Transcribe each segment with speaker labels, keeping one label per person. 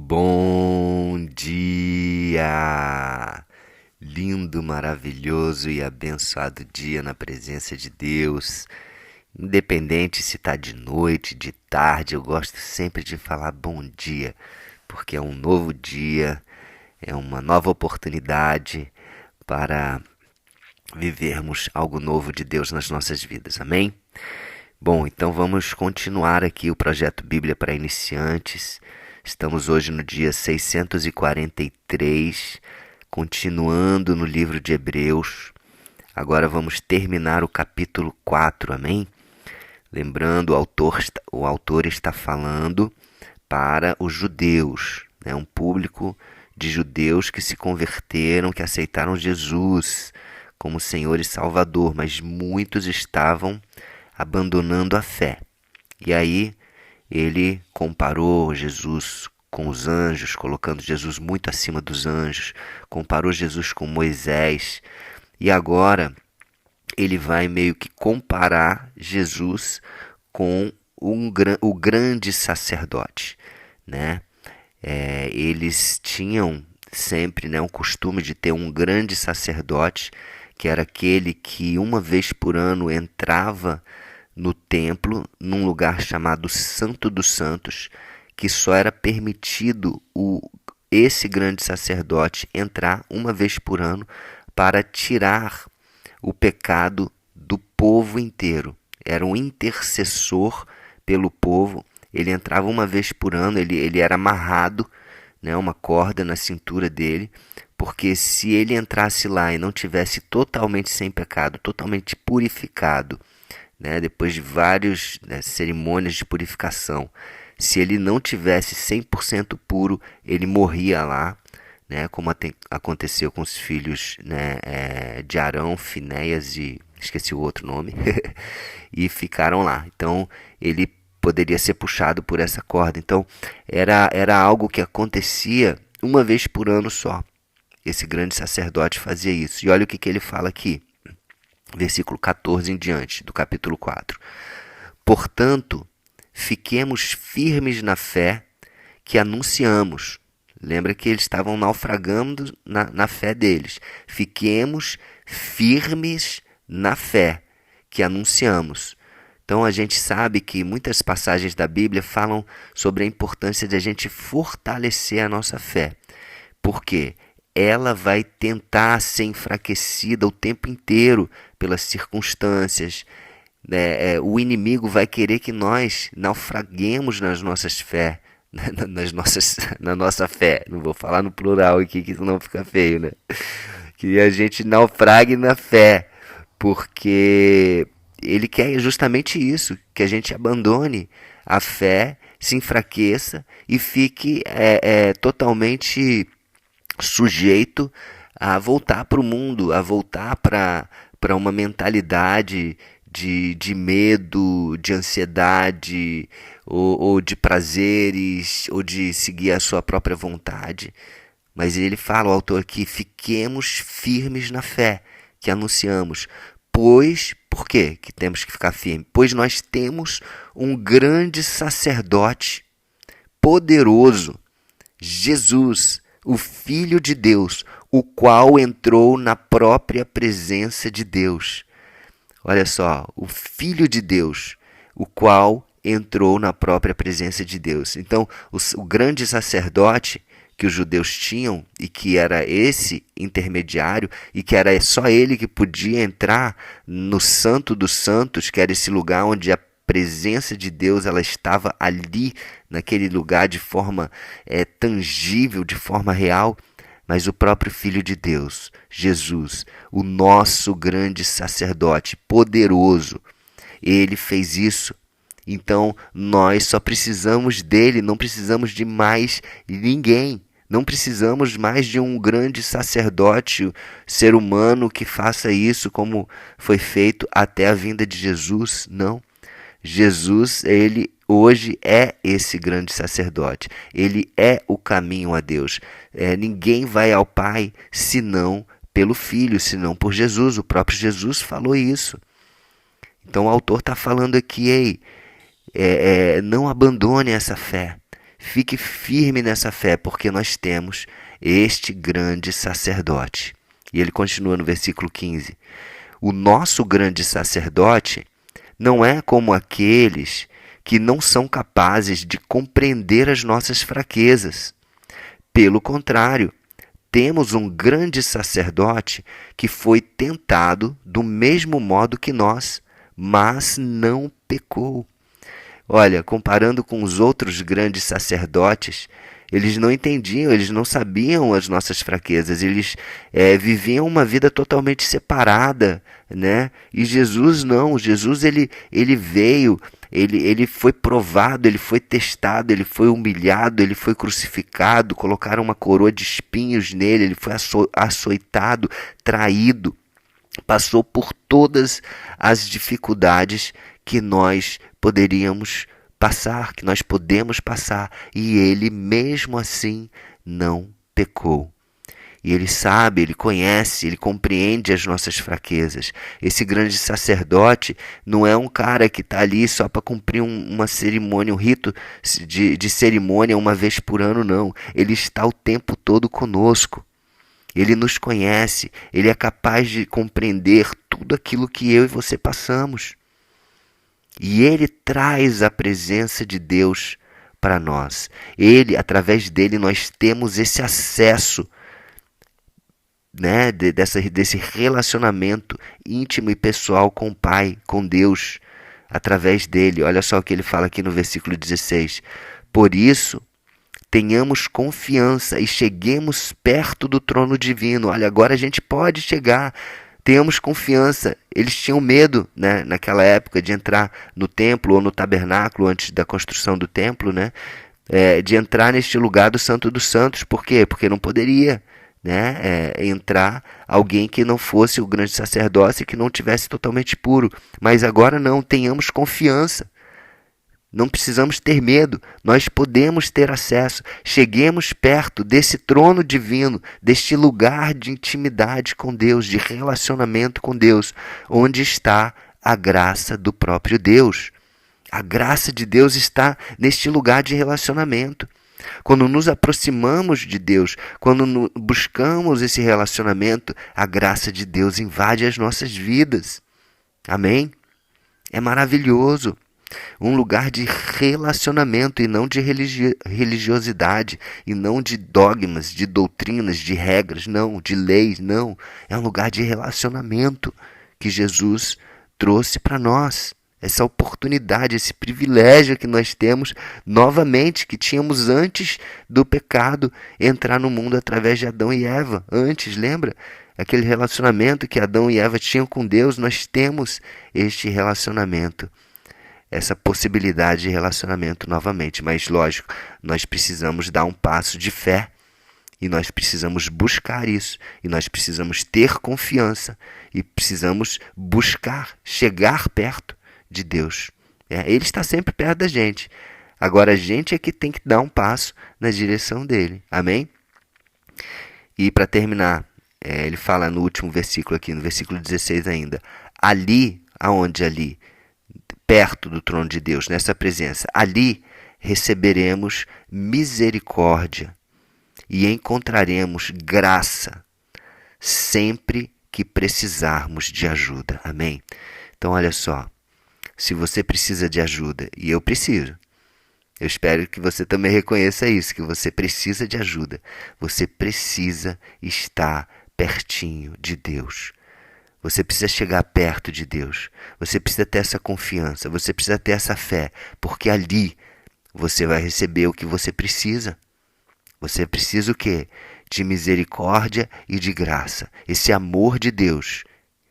Speaker 1: Bom dia! Lindo, maravilhoso e abençoado dia na presença de Deus. Independente se está de noite, de tarde, eu gosto sempre de falar bom dia, porque é um novo dia, é uma nova oportunidade para vivermos algo novo de Deus nas nossas vidas. Amém? Bom, então vamos continuar aqui o projeto Bíblia para Iniciantes. Estamos hoje no dia 643, continuando no livro de Hebreus. Agora vamos terminar o capítulo 4, amém? Lembrando, o autor está falando para os judeus, né? Um público de judeus que se converteram, que aceitaram Jesus como Senhor e Salvador, mas muitos estavam abandonando a fé. E aí ele comparou Jesus com os anjos, colocando Jesus muito acima dos anjos, comparou Jesus com Moisés, e agora ele vai meio que comparar Jesus com o grande sacerdote, né? Eles tinham sempre, né, o costume de ter um grande sacerdote, que era aquele que uma vez por ano entrava no templo, num lugar chamado Santo dos Santos, que só era permitido esse grande sacerdote entrar uma vez por ano para tirar o pecado do povo inteiro. Era um intercessor pelo povo. Ele entrava uma vez por ano, ele era amarrado, né, uma corda na cintura dele, porque se ele entrasse lá e não tivesse totalmente sem pecado, totalmente purificado, né, depois de várias, né, cerimônias de purificação, se ele não tivesse 100% puro, ele morria lá, né, como aconteceu com os filhos, né, de Arão, Finéias e esqueci o outro nome, e ficaram lá. Então ele poderia ser puxado por essa corda. Então era algo que acontecia uma vez por ano só. Esse grande sacerdote fazia isso. E olha o que ele fala aqui. Versículo 14 em diante, do capítulo 4. Portanto, fiquemos firmes na fé que anunciamos. Lembra que eles estavam naufragando na fé deles. Fiquemos firmes na fé que anunciamos. Então a gente sabe que muitas passagens da Bíblia falam sobre a importância de a gente fortalecer a nossa fé. Por quê? Ela vai tentar ser enfraquecida o tempo inteiro pelas circunstâncias, né? O inimigo vai querer que nós naufraguemos nas nossas fé, na nossa fé. Não vou falar no plural aqui, que senão fica feio, né? Que a gente naufrague na fé, porque ele quer justamente isso, que a gente abandone a fé, se enfraqueça e fique totalmente sujeito a voltar para o mundo, a voltar para uma mentalidade de medo, de ansiedade, ou de prazeres, ou de seguir a sua própria vontade. Mas ele fala, o autor aqui, fiquemos firmes na fé que anunciamos. Por quê que temos que ficar firmes? Pois nós temos um grande sacerdote poderoso, Jesus, o Filho de Deus, o qual entrou na própria presença de Deus. Olha só, o Filho de Deus, o qual entrou na própria presença de Deus. Então, o grande sacerdote que os judeus tinham, e que era esse intermediário, e que era só ele que podia entrar no Santo dos Santos, que era esse lugar onde a presença de Deus ela estava ali, naquele lugar, de forma tangível, de forma real. Mas o próprio Filho de Deus, Jesus, o nosso grande sacerdote poderoso, ele fez isso. Então nós só precisamos dele, não precisamos de mais ninguém. Não precisamos mais de um grande sacerdote, ser humano, que faça isso como foi feito até a vinda de Jesus. Não. Jesus, ele hoje é esse grande sacerdote. Ele é o caminho a Deus. Ninguém vai ao Pai senão pelo Filho, senão por Jesus. O próprio Jesus falou isso. Então o autor está falando aqui, ei, não abandone essa fé. Fique firme nessa fé, porque nós temos este grande sacerdote. E ele continua no versículo 15. O nosso grande sacerdote não é como aqueles que não são capazes de compreender as nossas fraquezas. Pelo contrário, temos um grande sacerdote que foi tentado do mesmo modo que nós, mas não pecou. Olha, comparando com os outros grandes sacerdotes, eles não entendiam, eles não sabiam as nossas fraquezas, eles viviam uma vida totalmente separada, né? E Jesus não, Jesus ele veio, ele foi provado, ele foi testado, ele foi humilhado, ele foi crucificado, colocaram uma coroa de espinhos nele, ele foi açoitado, traído, passou por todas as dificuldades que nós poderíamos passar, que nós podemos passar, e ele mesmo assim não pecou. E ele sabe, ele conhece, ele compreende as nossas fraquezas. Esse grande sacerdote não é um cara que está ali só para cumprir uma cerimônia, um rito de cerimônia uma vez por ano, não. Ele está o tempo todo conosco. Ele nos conhece, ele é capaz de compreender tudo aquilo que eu e você passamos. E ele traz a presença de Deus para nós. Ele, através dele, nós temos esse acesso, né, desse relacionamento íntimo e pessoal com o Pai, com Deus, através dele. Olha só o que ele fala aqui no versículo 16. Por isso, tenhamos confiança e cheguemos perto do trono divino. Olha, agora a gente pode chegar. Tenhamos confiança. Eles tinham medo, né, naquela época de entrar no templo ou no tabernáculo antes da construção do templo, né, de entrar neste lugar do Santo dos Santos. Por quê? Porque não poderia, né, entrar alguém que não fosse o grande sacerdócio e que não tivesse totalmente puro. Mas agora não, tenhamos confiança. Não precisamos ter medo, nós podemos ter acesso. Cheguemos perto desse trono divino, deste lugar de intimidade com Deus, de relacionamento com Deus, onde está a graça do próprio Deus. A graça de Deus está neste lugar de relacionamento. Quando nos aproximamos de Deus, quando buscamos esse relacionamento, a graça de Deus invade as nossas vidas. Amém? É maravilhoso. Um lugar de relacionamento e não de religiosidade, e não de dogmas, de doutrinas, de regras, não, de leis, não. É um lugar de relacionamento que Jesus trouxe para nós. Essa oportunidade, esse privilégio que nós temos novamente, que tínhamos antes do pecado entrar no mundo através de Adão e Eva. Antes, lembra? Aquele relacionamento que Adão e Eva tinham com Deus, nós temos este relacionamento. Essa possibilidade de relacionamento novamente. Mas, lógico, nós precisamos dar um passo de fé e nós precisamos buscar isso e nós precisamos ter confiança e precisamos buscar, chegar perto de Deus. Ele está sempre perto da gente. Agora, a gente é que tem que dar um passo na direção dele. Amém? E, para terminar, ele fala no último versículo aqui, no versículo 16 ainda. Ali, aonde ali? Perto do trono de Deus, nessa presença, ali receberemos misericórdia e encontraremos graça sempre que precisarmos de ajuda. Amém? Então, olha só, se você precisa de ajuda, e eu preciso, eu espero que você também reconheça isso, que você precisa de ajuda, você precisa estar pertinho de Deus. Você precisa chegar perto de Deus. Você precisa ter essa confiança. Você precisa ter essa fé. Porque ali você vai receber o que você precisa. Você precisa o quê? De misericórdia e de graça. Esse amor de Deus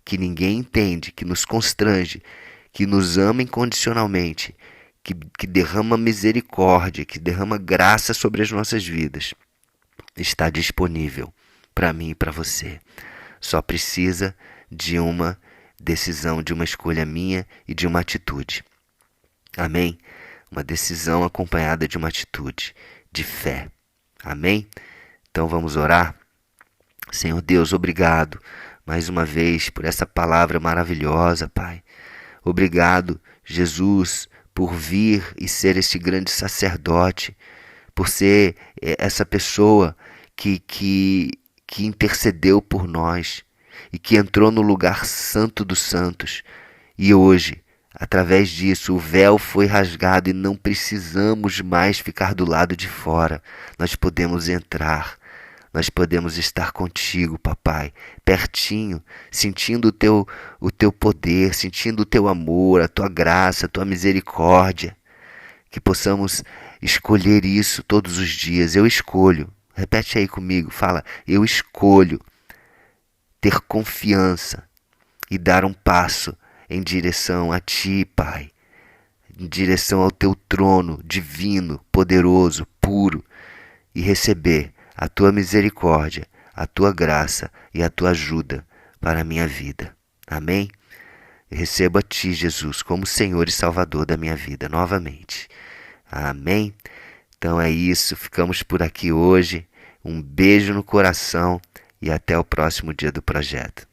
Speaker 1: que ninguém entende, que nos constrange, que nos ama incondicionalmente, que derrama misericórdia, que derrama graça sobre as nossas vidas, está disponível para mim e para você. Só precisa de uma decisão, de uma escolha minha e de uma atitude. Amém? Uma decisão acompanhada de uma atitude de fé. Amém? Então vamos orar? Senhor Deus, obrigado mais uma vez por essa palavra maravilhosa, Pai. Obrigado, Jesus, por vir e ser este grande sacerdote, por ser essa pessoa que intercedeu por nós e que entrou no lugar santo dos santos. E hoje, através disso, o véu foi rasgado e não precisamos mais ficar do lado de fora. Nós podemos entrar. Nós podemos estar contigo, papai, pertinho, sentindo o teu poder, sentindo o teu amor, a tua graça, a tua misericórdia. Que possamos escolher isso todos os dias. Eu escolho. Repete aí comigo, fala, eu escolho ter confiança e dar um passo em direção a ti, Pai, em direção ao teu trono divino, poderoso, puro, e receber a tua misericórdia, a tua graça e a tua ajuda para a minha vida. Amém? Eu recebo a ti, Jesus, como Senhor e Salvador da minha vida novamente. Amém? Então é isso, ficamos por aqui hoje. Um beijo no coração e até o próximo dia do projeto.